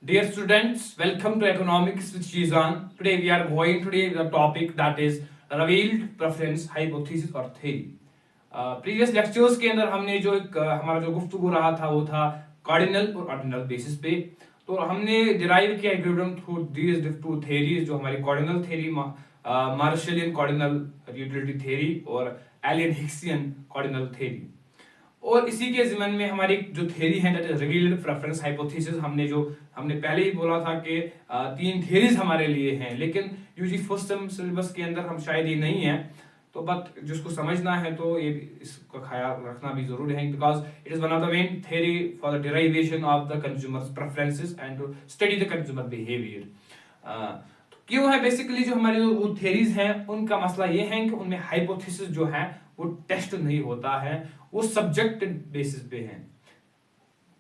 Dear students, welcome to Economics with Shizan. Today we are going with the topic that is revealed preference hypothesis or theory. Previous lectures के अंदर हमने जो एक हमारा जो गुफ्तगू रहा था वो था कार्डिनल और ऑर्डिनल बेसिस पे। तो हमने डिराइव किया equilibrium through these two theories, जो हमारी cardinal theory Marshallian cardinal utility theory और एलियन हिक्सियन कार्डिनल थ्योरी। और इसी के ज़िम्न में हमारी जो थ्योरी है that is revealed preference hypothesis. हमने पहले ही बोला था कि तीन थ्योरीज हमारे लिए हैं, लेकिन यूजी फर्स्ट सेम सिलेबस के अंदर हम शायद ये नहीं है। तो बट जिसको समझना है तो ये इसका ख्याल रखना भी जरूरी है, because it is one of the main theory for the derivation of the consumers preferences and to study the consumer behaviour. क्यों है बेसिकली जो हमारी जो थ्योरीज हैं उनका मसला ये है कि उनमें हाइपोथेसिस जो है वो टेस्ट नहीं होता है, वो सब्जेक्ट बेसिस पे है।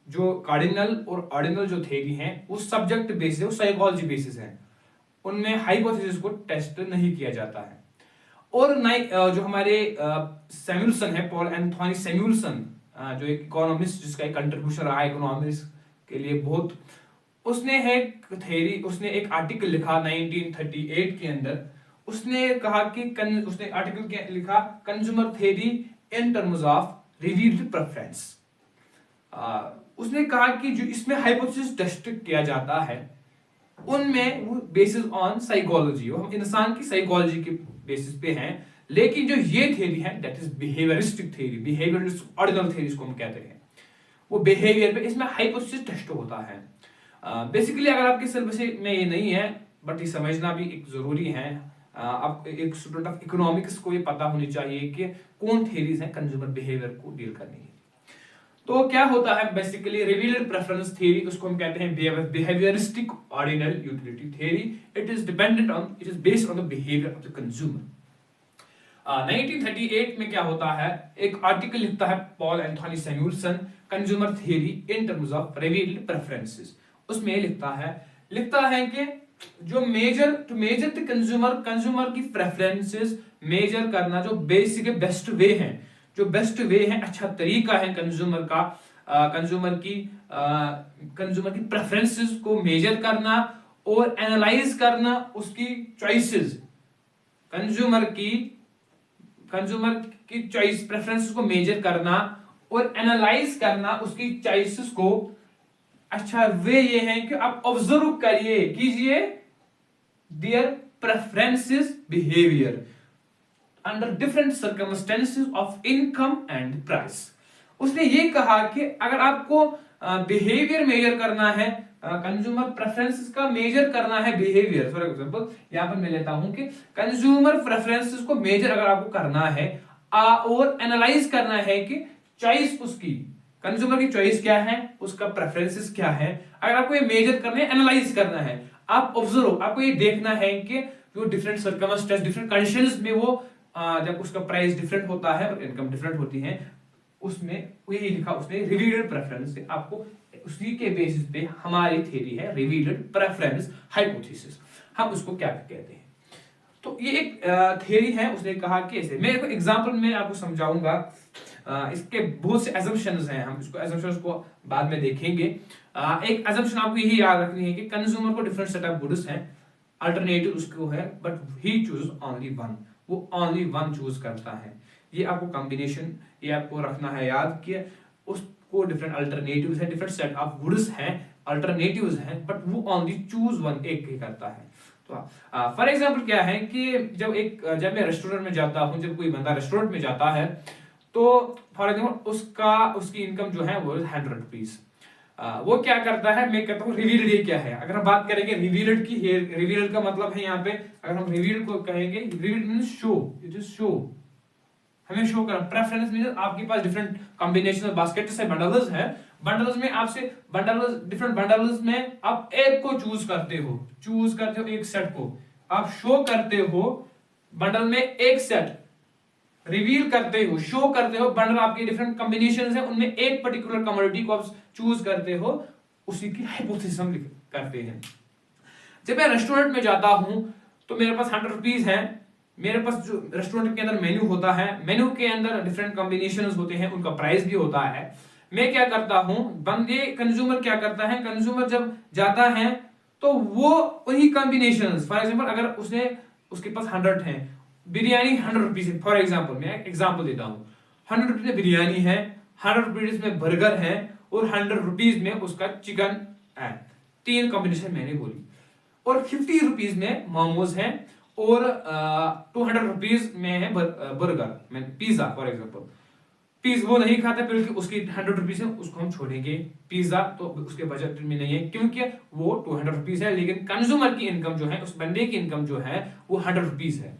जो कार्डिनल और ऑर्डिनल जो थ्योरी है वो सब्जेक्ट बेसिस है, वो साइकोलॉजी बेसिस है, उनमें हाइपोथेसिस को टेस्ट नहीं किया जाता है। और जो हमारे सैमुअल्सन है, पॉल एंथोनी सैमुअल्सन, जो एक इकोनॉमिस्ट जिसका एक कंट्रीब्यूशन रहा है इकोनॉमिक्स के लिए बहुत, उसने एक आर्टिकल लिखा 1938 के अंदर। उसने कहा कि उसने आर्टिकल लिखा consumer theory in terms of revealed preference. उसने कहा कि जो इसमें हाइपोथेसिस टेस्ट किया जाता है उनमें वो बेसिस ऑन साइकोलॉजी, वो हम इंसान की साइकोलॉजी के बेसिस पे हैं। लेकिन जो ये थ्योरी है that is behaviouristic theory, behaviourist ordinal theory इसको हम कहते हैं, वो बिहेवियर पे इसमें हाइपोथेसिस टेस्ट होता है। बेसिकली अगर आपके सिलेबस में ये नहीं है बट ये समझना भी एक जरूरी है। आप एक स्टूडेंट ऑफ इकोनॉमिक्स को ये पता होनी चाहिए कि कौन थ्योरीज हैं कंज्यूमर बिहेवियर को डील करनी है। तो क्या होता है बेसिकली रिवील्ड प्रेफरेंस थ्योरी, उसको हम कहते हैं behaviouristic ordinal utility theory. It is based on the behaviour of the consumer. 1938 में क्या होता है, एक आर्टिकल लिखता है Paul Anthony Samuelson, consumer theory in terms of revealed preferences. उसमें लिखता है कि जो मेजर द कंज्यूमर की प्रेफरेंसेस मेजर करना जो बेसिक बेस्ट वे है, जो बेस्ट वे है, अच्छा तरीका है कंज्यूमर का, कंज्यूमर की प्रेफरेंसेस को मेजर करना और एनालाइज करना, उसकी चॉइसेस, कंज्यूमर की चॉइस प्रेफरेंसेस को मेजर करना और एनालाइज करना उसकी चॉइसेस को। अच्छा वे ये है कि आप ऑब्जर्व कीजिए their preferences behaviour under different circumstances of income and price. उसने ये कहा कि अगर आपको बिहेवियर मेजर करना है, कंज्यूमर प्रेफरेंसेस का मेजर करना है बिहेवियर, फॉर एग्जांपल यहां पर मैं लेता हूं कि कंज्यूमर प्रेफरेंसेस को मेजर अगर आपको करना है और एनालाइज करना है कि चॉइस उसकी, कंज्यूमर की चॉइस क्या है, उसका प्रेफरेंसेस क्या है, अगर आपको ये मेजर करना है, एनालाइज करना है, आप ऑब्जर्व, आपको ये देखना है कि जो डिफरेंट सर्कमस्टेंस, डिफरेंट कंडीशंस में वो जब उसका प्राइस डिफरेंट होता है और इनकम डिफरेंट होती है, उसमें यही लिखा उसने रिवील्ड प्रेफरेंस से। आपको उसी के बेसिस पे हमारी थ्योरी है रिवील्ड प्रेफरेंस हाइपोथेसिस, हम उसको क्या कहते हैं। तो ये एक थ्योरी है। उसने कहा कि ऐसे, मैं एक एग्जांपल में आपको समझाऊंगा। इसके बहुत से assumptions हैं, हम इसको assumptions को बाद में देखेंगे। एक assumption आपको यही याद रखनी है कि कंज्यूमर को डिफरेंट सेट ऑफ गुड्स हैं, अल्टरनेटिव उसको है, but he choose only one, वो ओनली वन चूज करता है। ये आपको कॉम्बिनेशन, ये आपको रखना है याद कि उसको डिफरेंट अल्टरनेटिव्स हैं, डिफरेंट सेट ऑफ गुड्स हैं, अल्टरनेटिव्स हैं, बट वो ओनली चूज वन, एक ही करता है। तो फॉर एग्जांपल क्या है कि जब मैं रेस्टोरेंट में जाता हूं, जब कोई बंदा रेस्टोरेंट में जाता है तो फॉर एग्जांपल उसकी इनकम जो है वो 100 रुपीज। वो क्या करता है, मैं कहता हूँ रिवील्ड ये क्या है। अगर हम बात करेंगे रिवील्ड की, रिवील्ड का मतलब है यहाँ पे, अगर हम रिवील्ड को कहेंगे, revealed means show, it is show, हमें शो करना। प्रेफरेंस मींस आपके पास डिफरेंट कॉम्बिनेशन बास्केट से बंडल्स है, बंडल्स में आपसे डिफरेंट बंडल्स में आप एक को चूज करते हो एक सेट को आप शो करते हो, बंडल में एक सेट रिवील करते हो, शो करते हो, बंडल आपके डिफरेंट कॉम्बिनेशंस हैं, उनमें एक पर्टिकुलर कमोडिटी को आप चूज करते हो, उसी की हाइपोथेसिस हम करते हैं। जब मैं रेस्टोरेंट में जाता हूं तो मेरे पास 100 रुपीज है, मेरे पास जो रेस्टोरेंट के अंदर मेन्यू होता है, मेन्यू के अंदर डिफरेंट कॉम्बिनेशंस होते हैं, उनका प्राइस भी होता है। मैं क्या करता हूं, बंदे कंज्यूमर क्या करता है, कंज्यूमर जब जाता है तो वो वही कॉम्बिनेशन, फॉर एग्जाम्पल अगर उसने उसके पास 100 है, बिरयानी 100 रुपीज, फॉर एग्जाम्पल मैं एग्जाम्पल देता हूँ, 100 रुपीज में बिरयानी है, 100 रुपीज में बर्गर है और 100 रुपीज में उसका चिकन है, 3 कॉम्बिनेशन मैंने बोली। और 50 रुपीज में मोमोज है और 200 रुपीज में है बर्गर, मैं पिज्जा फॉर एग्जाम्पल। पिज्जा वो नहीं खाता क्योंकि उसकी 100 रुपीज है, उसको हम छोड़ेंगे, पिज्जा तो उसके बजट में नहीं है क्योंकि वो 200 रुपीज है, लेकिन कंज्यूमर की इनकम जो है, उस बंदे की इनकम जो है वो 100 रुपीज है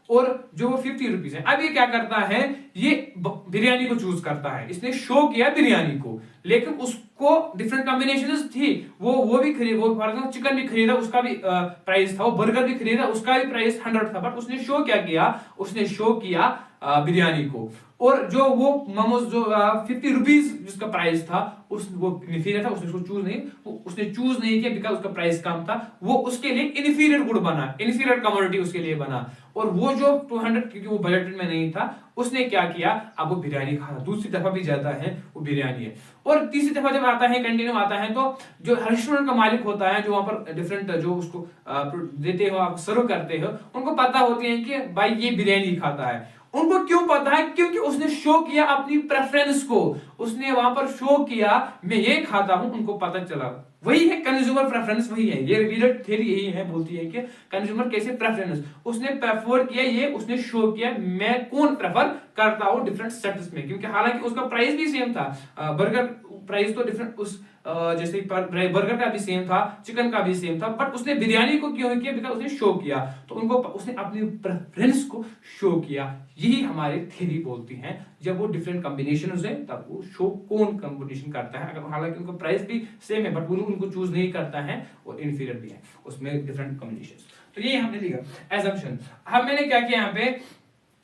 और जो वो 50 रुपीज है। अब ये क्या करता है, ये बिरयानी को चूज करता है, इसने शो किया बिरयानी को, लेकिन उसको डिफरेंट कॉम्बिनेशंस थी, वो भी खरीद, वो फॉर एग्जाम्पल चिकन भी खरीदा, उसका भी प्राइस था, वो बर्गर भी खरीदा, उसका भी प्राइस 100 था, बट उसने शो क्या किया, उसने शो किया बिरयानी को। और जो वो मोमोज जो 50 रुपीज जिसका प्राइस था, उस वो इन्फीरियर था, उसने उसको चूज नहीं, उसने चूज नहीं किया बिकॉज उसका प्राइस कम था, वो उसके लिए इन्फीरियर गुड बना, इन्फीरियर कमोडिटी उसके लिए बना। और वो जो 200 क्योंकि वो बजट में नहीं था, उसने क्या किया, अब वो बिरयानी खा, दूसरी दफा भी जाता है वो बिरयानी है। और तीसरी दफा जब आता है, कंटिन्यू आता है, तो जो रेस्टोरेंट का मालिक होता है, जो वहां पर डिफरेंट जो उसको देते हो, आप सर्व करते हो, उनको पता होती है कि भाई ये बिरयानी खाता है। उनको क्यों पता है, क्योंकि उसने शो किया अपनी प्रेफरेंस को, उसने वहां पर शो किया मैं ये खाता हूं, उनको पता चला। वही है कंज्यूमर प्रेफरेंस, वही है ये रिलेटेड थ्योरी, यही है, बोलती है कि कंज्यूमर कैसे प्रेफरेंस, उसने प्रेफर किया, ये उसने शो किया मैं कौन प्रेफर करता हूं डिफरेंट सेक्टर्स में, क्योंकि हालांकि उसका प्राइस भी सेम था, बर्गर प्राइस तो डिफरेंट उस जैसे बर्गर का भी सेम था, चिकन का भी सेम था, बट उसने बिरयानी को क्यों किया, बिकॉज उसने शो किया, तो उनको उसने अपनी प्रेफरेंस को शो किया। यही हमारी थ्योरी बोलती है, जब वो डिफरेंट कॉम्बिनेशन है तब वो शो कौन कॉम्बिनेशन करता है, अगर हालांकि उनका प्राइस भी सेम है बट वो उनको चूज नहीं करता है, और इन्फीरियर भी है उसमें डिफरेंट कॉम्बिनेशन। तो ये हमने लिखा एजम्पशन। हम मैंने क्या किया यहाँ पे,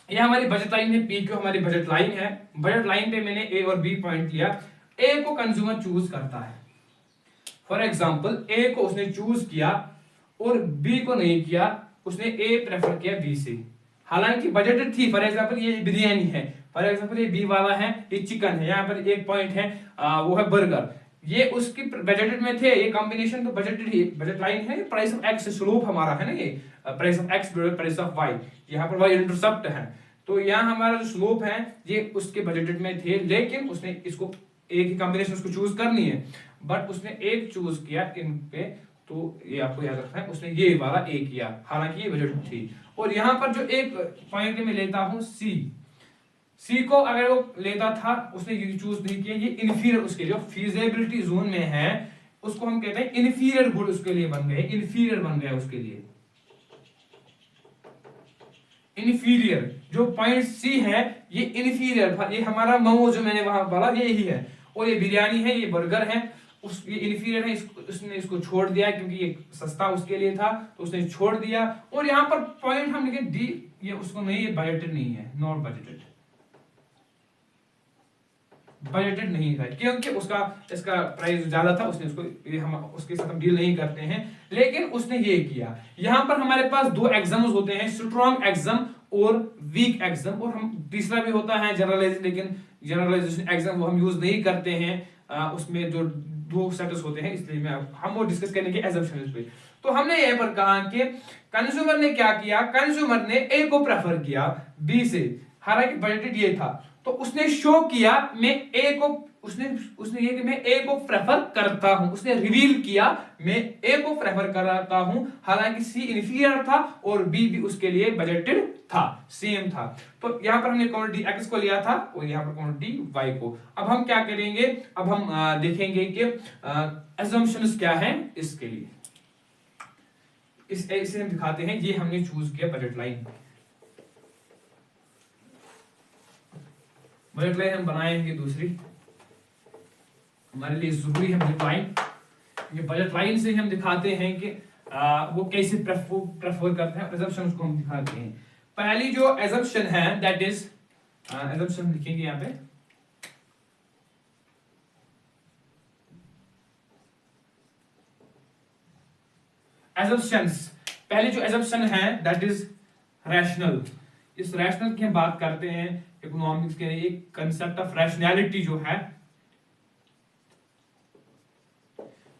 ये हमारी बजट लाइन है, पी क्यू हमारी बजट लाइन है, बजट लाइन पे मैंने ए और बी पॉइंट लिया। ए को कंज्यूमर चूज करता है, फॉर एग्जांपल ए को उसने चूज किया और बी को नहीं किया, उसने ए प्रेफर किया बी से, हालांकि बजटेड थी, फॉर एग्जांपल ये बिरयानी है, फॉर एग्जांपल ये बी वाला है, ये चिकन है, यहाँ पर एक पॉइंट है वो है बर्गर, ये उसकी बजटेड में थे, ये कॉम्बिनेशन तो बजटेड ही, बजट लाइन है, प्राइस ऑफ एक्स स्लोप हमारा है ना, ये price of X price of Y, यहाँ पर वाई इंटरसेप्ट है, तो यहाँ हमारा जो स्लोप है ये उसके बजटेड में थे, लेकिन उसने इसको एक ही कॉम्बिनेशन उसको चूज करनी है, बट उसने एक चूज किया इन पे, तो ये आपको याद रखना है, उसने ये वाला ए किया, हालांकि ये बजट थी। और यहां पर जो एक पॉइंट में लेता हूं सी, सी को अगर वो लेता था, उसने ये चूज नहीं किया, ये इन्फीरियर उसके जो फीजिबिलिटी जोन में है, उसको हम कहते हैं इन्फीरियर गुड उसके लिए बन गए, इन्फीरियर बन गया उसके लिए, इन्फीरियर जो पॉइंट सी है ये इन्फीरियर था, ये हमारा मोमो जो मैंने वहां बोला ये यही है, और ये बिरयानी है, ये बर्गर है, उस ये इन्फीरियर है, उसने इसको छोड़ दिया क्योंकि ये सस्ता उसके लिए था, तो उसने छोड़ दिया। और यहाँ पर पॉइंट हम लिखे डी, ये उसको नहीं, ये बजटेड नहीं है, नॉट बजटेड, बजटेड नहीं था क्योंकि उसका इसका प्राइस ज्यादा था, उसने उसको ये हम उसके साथ हम डील नहीं करते हैं, लेकिन उसने ये किया। यहां पर हमारे पास दो एग्जाम्स होते हैं, स्ट्रॉन्ग एग्जाम और वीक एग्जाम, और हम तीसरा भी होता है जनरलाइजेशन, लेकिन जनरलाइजेशन एग्जाम वो हम यूज नहीं करते हैं, उसमें जो दो सेटस होते हैं, इसलिए हम वो डिस्कस करेंगे एजम्पशंस पे। तो हमने यहाँ पर कहा कि कंज्यूमर ने क्या किया, कंज्यूमर ने ए को प्रेफर किया बी से, हालांकि बजटेड ये था, तो उसने शो किया मैं ए को, उसने ये कि मैं ए को प्रेफर करता हूं, उसने रिवील किया मैं ए को प्रेफर करता हूं, हालांकि सी इन्फीरियर था और बी भी उसके लिए बजटेड था, सेम था। तो यहां पर हमने क्वांटिटी एक्स को लिया था और यहां पर क्वांटिटी वाई को। अब हम क्या करेंगे, अब हम देखेंगे कि असम्पशंस क्या है इसके लिए, इसे हम दिखाते हैं, ये हमने चूज किया बजट लाइन, बजट लाइन हम बनाएंगे दूसरी, हमारे लिए जरूरी है बजट लाइन। ये बजट लाइन से हम दिखाते हैं कि वो कैसे प्रेफर करते हैं, assumptions को हम दिखाते हैं। पहली जो assumption है दैट इज, assumption लिखेंगे यहाँ पे, assumptions, पहली जो assumption है दैट इज रैशनल। इस रैशनल की हम बात करते हैं इकोनॉमिक्स के, एक कंसेप्ट ऑफ रैशनैलिटी जो है,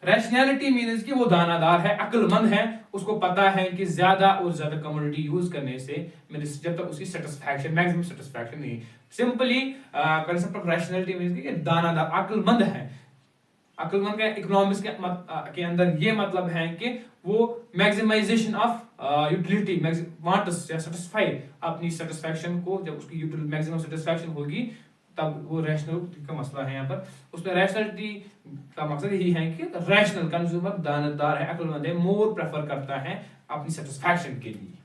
रैशनैलिटी मीन्स कि वो दानादार है, अक्लमंद है, उसको पता है कि ज्यादा और ज्यादा कमोडिटी यूज करने से मेरे जब तक उसकी सेटिस्फैक्शन मैक्सिमम सेटिस्फैक्शन नहीं। Simply concept of rationality means कि दानादार, अक्लमंद है। अक्लमंद का इकोनॉमिक्स के अंदर ये मतलब है कि वो मैक्सिमाइजेशन ऑफ यूटिलिटी वांट्स या सेटिस्फाई अपनी सेटिस्फैक्शन को, जब उसकी मैक्सिमम सेटिस्फैक्शन होगी तब वो रैशनल का मसला है यहाँ पर। उसमें रैशनलिटी का मकसद यही है कि रैशनल कंज्यूमर दानतदार है, अक्लमंद है, मोर प्रेफर करता है अपनी सेटिस्फैक्शन के लिए।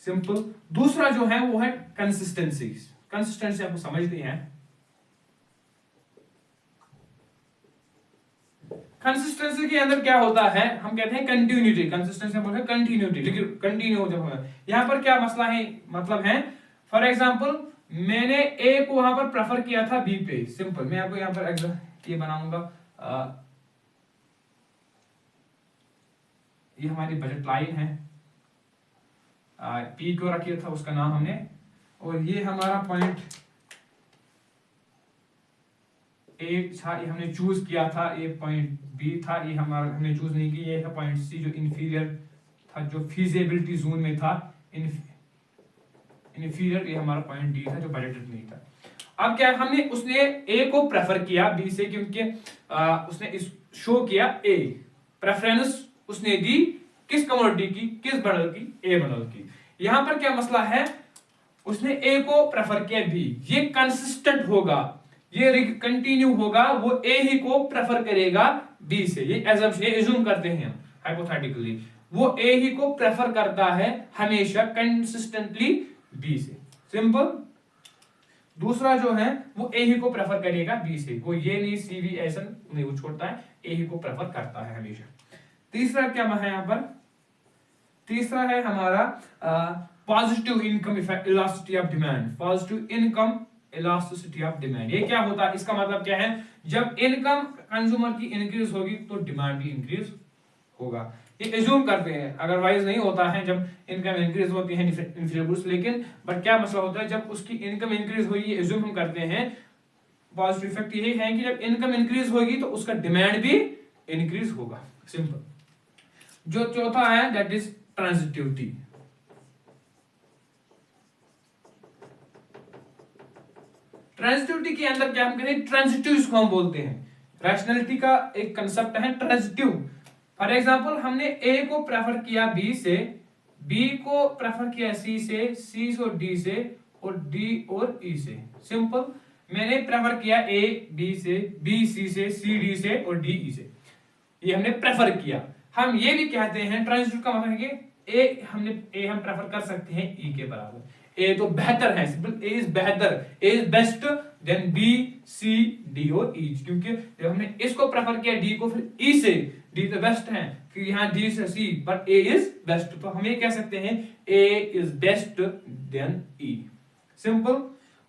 सिंपल। दूसरा जो है वो है कंसिस्टेंसी। कंसिस्टेंसी आपको समझते हैं। कंसिस्टेंसी के अंदर क्या होता है, हम कहते हैं कंटिन्यूटी। कंसिस्टेंसी बोलते हैं कंटिन्यूटी, लेकिन कंटिन्यू जब है यहां पर क्या मसला है, मतलब है फॉर एग्जांपल मैंने ए को वहां पर प्रेफर किया था बी पे। सिंपल, मैं आपको यहां पर ये बनाऊंगा, ये हमारी बजट लाइन है, पी को रखिए था उसका नाम हमने, और ये हमारा पॉइंट ए था, ये हमने चूज किया था, ये पॉइंट बी था, ये हमारा हमने चूज नहीं किया, ये था पॉइंट सी जो इंफीरियर था, जो फीजिबिलिटी जोन में था, इंफीरियर, ये हमारा पॉइंट डी था जो बजटेड नहीं था। अब क्या हमने, उसने ए को प्रेफर किया बी से, क्योंकि उसने इस शो किया ए, प्रेफरेंस उसने दी किस कमोडिटी की, किस बंडल की, ए बंडल की। यहां पर क्या मसला है, उसने ए को प्रेफर किया बी, ये कंसिस्टेंट होगा, ये कंटिन्यू होगा, वो ए ही को प्रेफर करेगा बी से, ये एज्यूम करते हैं हम हाइपोथेटिकली, वो ए ही को प्रेफर करता है हमेशा कंसिस्टेंटली बी से। सिंपल। दूसरा जो है वो ए ही को प्रेफर करेगा बी से, वो ये नहीं सी भी ऐसा नहीं, वो छोड़ता है, ए ही को प्रेफर करता है हमेशा। तीसरा क्या है यहां पर, तीसरा है हमारा positive income elasticity of demand. Positive income elasticity of demand, ये क्या होता है, इसका मतलब क्या है, जब इनकम कंज्यूमर की इंक्रीज होगी तो डिमांड भी इंक्रीज होगा, ये एज्यूम करते हैं, अदरवाइज नहीं होता है जब इनकम इंक्रीज होती है इंफीरियर गुड्स। लेकिन बट क्या मसला होता है, जब उसकी इनकम इंक्रीज हुई, ये एज्यूम हम करते हैं, पॉजिटिव इफेक्ट यही है कि जब इनकम इंक्रीज होगी तो उसका डिमांड भी इंक्रीज होगा। सिंपल। जो चौथा है दैट इज ट्रांजिटिविटी। ट्रांजिटिविटी के अंदर क्या हम कहते हैं, ट्रांजिटिव इसको हम बोलते हैं। रैशनैलिटी का एक कंसेप्ट है ट्रांजिटिव। फॉर एग्जांपल हमने ए को प्रेफर किया बी से, बी को प्रेफर किया सी से, सी और डी से, और डी और ई से। सिंपल। मैंने प्रेफर किया ए बी से, बी सी से, सी डी से और डी ई से, ये हमने प्रेफर किया। हम ये भी कहते हैं ट्रांजिटिव का मतलब है कि ए हम प्रेफर कर सकते हैं ई के बराबर, ए तो बेहतर है, सिंपल, ए इज बेहतर, a is best then b c d और ई, क्योंकि जब हमने इसको प्रेफर किया डी को, फिर ई से, डी तो बेस्ट है, फिर यहाँ डी से c, but a is best, तो हम ये कह सकते हैं a is best then e. Simple.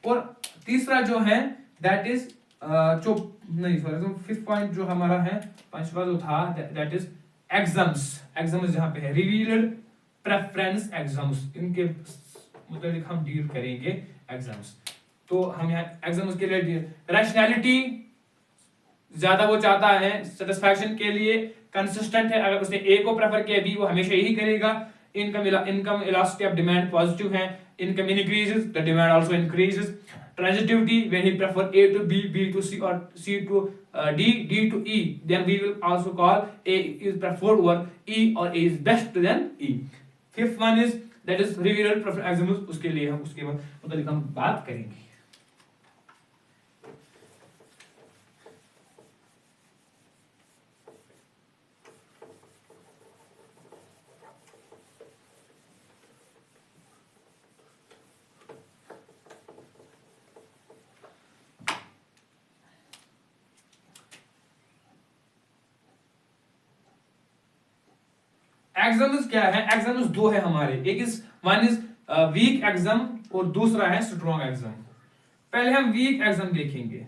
और तीसरा जो है दैट इज जो नहीं सॉरी फिफ्थ पॉइंट जो हमारा है, पांचवा जो था दैट इज एग्जाम्स। एग्जाम्स जहां पे है रिवील्ड प्रेफरेंस एग्जाम्स, इनके मतलब हम डील करेंगे एग्जाम्स। तो हम यहाँ एग्जाम्स के लिए रैशनैलिटी ज्यादा वो चाहता है सेटिस्फैक्शन के लिए, कंसिस्टेंट है, अगर उसने ए को प्रेफर किया बी वो हमेशा यही करेगा। Income elasticity of demand positive है, income increases the demand also increases. Transitivity when he prefer a to b, b to c और c to d, d to e, then we will also call a is preferred over e और a is best then e. Fifth one is that is revealed preference axioms, उसके लिए हम उसके बाद मतलब हम बात करेंगे। एग्जाम्स क्या है, एग्जाम्स दो है हमारे, एक is one is weak axiom और दूसरा है स्ट्रॉन्ग एग्जाम। पहले हम वीक एग्जाम देखेंगे।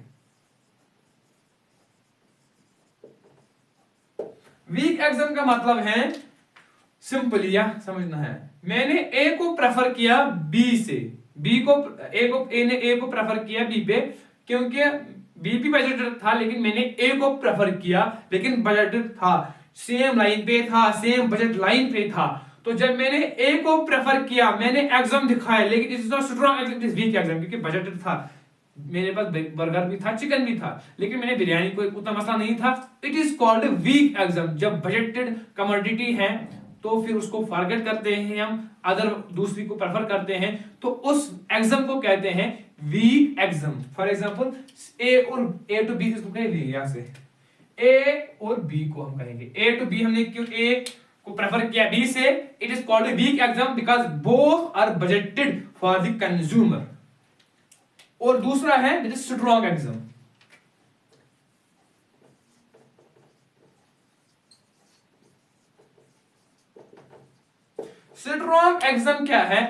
वीक एग्जाम का मतलब है सिंपल या समझना है, मैंने ए को प्रेफर किया बी से, बी को ए ने ए को प्रेफर किया बी पे, क्योंकि बी बजटेड था लेकिन मैंने ए को प्रेफर किया, लेकिन बजटेड था, सेम लाइन पे था, सेम बजट लाइन पे था। तो जब मैंने ए को प्रेफर किया, मैंने एग्जाम दिखाया, लेकिन it is not strong exam, it is weak exam, क्योंकि बजटेड था, मेरे पास बर्गर भी था, चिकन भी था, लेकिन मैंने बिरयानी को उतना मसला नहीं था। It is called weak exam. जब बजटेड कमोडिटी है तो फिर उसको फॉरगेट करते हैं हम, अदर दूसरी को प्रेफर करते हैं, तो उस एग्जाम को कहते हैं वीक एग्जाम। फॉर एग्जांपल ए और ए टू बी इसको कहेंगे यहां से, ए और बी को हम कहेंगे ए टू बी, हमने क्यों ए को प्रेफर किया बी से, it is called weak exam because both are budgeted for the consumer. और दूसरा है it is strong exam. Strong exam क्या है?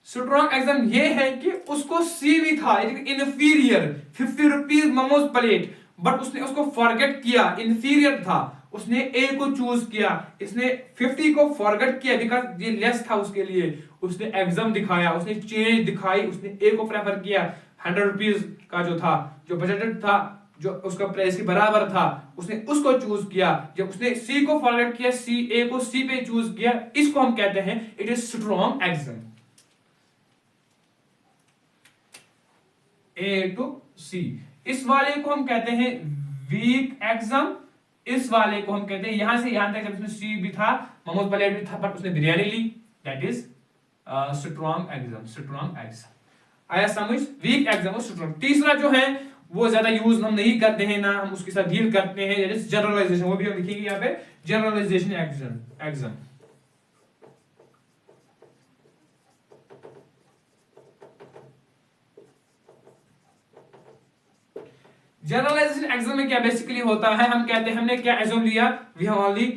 स्ट्रॉन्ग एग्जाम ये है कि उसको सी भी था, inferior 50 rupees momos plate, but उसने उसको फॉरगेट किया, इंफीरियर था, उसने ए को चूज किया, इसने 50 को फॉरगेट किया बिकॉज ये लेस था उसके लिए, उसने एग्जाम दिखाया, उसने चेंज दिखाई, उसने ए को प्रेफर किया, 100 रुपीज का जो था, जो बजटेड था, जो उसका प्राइस के बराबर था, उसने उसको चूज किया। जब उसने सी को फॉरगेट किया, सी ए को सी पे चूज किया, इसको हम कहते हैं it is strong axiom. A to c, इस वाले को हम कहते हैं वीक एग्जाम, इस वाले को हम कहते हैं यहां से यहां तक, जब उसमें सी भी था, मोमोज प्लेट भी था, बट उसने बिरयानी ली, that is strong exam. Strong axiom आया समझ? वीक एग्जाम और स्ट्रॉन्ग। तीसरा जो है वो ज्यादा यूज हम नहीं करते हैं, ना हम उसके साथ डील करते हैं, दैट इज जनरलाइजेशन। वो भी हम लिखेंगे यहाँ पे, जनरलाइजेशन एग्जाम। जनरलाइजेशन एग्जाम में क्या बेसिकली होता है, हम कहते हैं हमने क्या एज्यूम लिया, we have only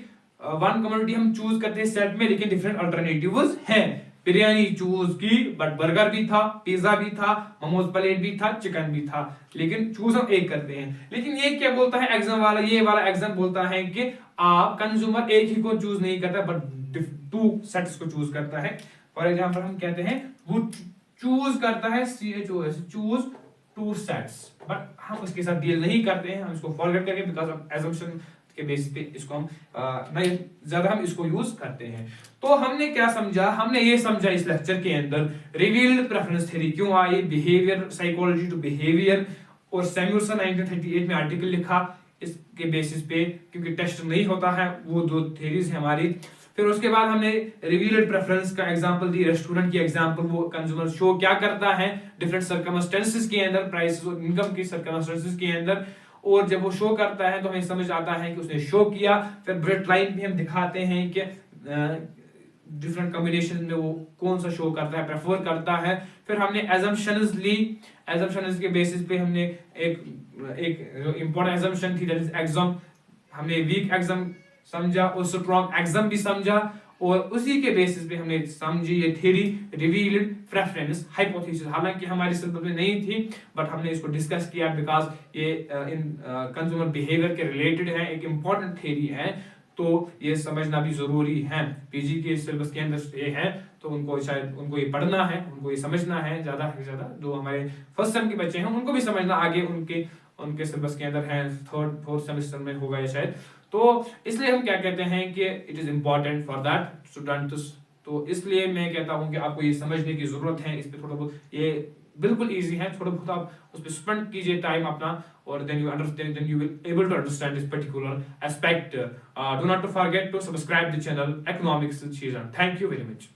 one commodity हम चूज करते हैं सेट में, लेकिन डिफरेंट अल्टरनेटिव्स हैं। बिरयानी चूज की, बट बर्गर भी था, पिज्जा भी था, मोमोज प्लेट भी था, चिकन भी था, लेकिन चूज हम एक करते हैं। लेकिन ये क्या बोलता है एग्जाम वाला, ये वाला एग्जाम बोलता है कि आप कंज्यूमर एक ही को चूज नहीं करता, बट टू सेट्स को चूज करता है। फॉर एग्जाम्पल हम कहते हैं वो चूज करता है, CHOOS, choose two sets, but हम उसके साथ डील नहीं करते हैं, हम इसको फॉरगेट करके बिकॉज ऑफ एजम्पशन के बेसिस पे इसको हम नहीं ज्यादा हम इसको यूज करते हैं। तो हमने क्या समझा, हमने ये समझा इस लेक्चर के अंदर रिवील्ड प्रेफरेंस थ्योरी क्यों आई, बिहेवियर साइकोलॉजी टू बिहेवियर, और सैमुअलसन 1938 में आर्टिकल लिखा इसके बेसिस पे, क्योंकि टेस्ट नहीं होता है, वो दो थ्योरीज है हमारी। फिर उसके बाद हमने रिवील्ड प्रेफरेंस का एग्जांपल दी, रेस्टोरेंट की एग्जांपल, वो कंज्यूमर शो क्या करता है डिफरेंट सर्कमस्टेंसेस के अंदर, प्राइस और इनकम की सर्कमस्टेंसेस के अंदर, और जब वो शो करता है तो हमें समझ आता है कि उसने शो किया। फिर ब्रेड लाइन भी हम दिखाते हैं कि डिफरेंट कॉम्बिनेशन में वो कौन सा शो करता है, प्रेफर करता है। फिर हमने एजम्पशंस ली, एजम्पशंस के बेसिस पे हमने एक इंपॉर्टेंट एजम्पशन थी, दैट इज एग्जाम, हमने वीक एग्जाम समझा और स्ट्रॉन्ग एग्जाम भी समझा, और उसी के बेसिस पे हमने समझी ये थ्योरी रिवील्ड प्रेफरेंस हाइपोथेसिस। हालांकि हमारी सिलेबस में नहीं थी, बट हमने इसको डिस्कस किया बिकॉज ये इन कंज्यूमर बिहेवियर के रिलेटेड है, एक इंपॉर्टेंट थ्योरी है, तो ये समझना भी जरूरी है। पीजी के सिलेबस के अंदर ये है, तो उनको शायद उनको ये पढ़ना है, उनको ये समझना है, ज्यादा से ज्यादा जो हमारे फर्स्ट सेम के बच्चे हैं उनको भी समझना, आगे उनके सिलेबस के अंदर है, थर्ड फोर्थ सेमेस्टर में होगा ये शायद। तो इसलिए हम क्या कहते हैं कि it is important for that students. तो इसलिए मैं कहता हूं कि आपको ये समझने की जरूरत है, इस पे थोड़ा बहुत ये बिल्कुल इजी है, थोड़ा बहुत आप उस पर स्पेंड कीजिए टाइम अपना, और then you understand, then you will able to understand this particular aspect. Do not to forget to subscribe the channel economics चीज़। Thank you very much.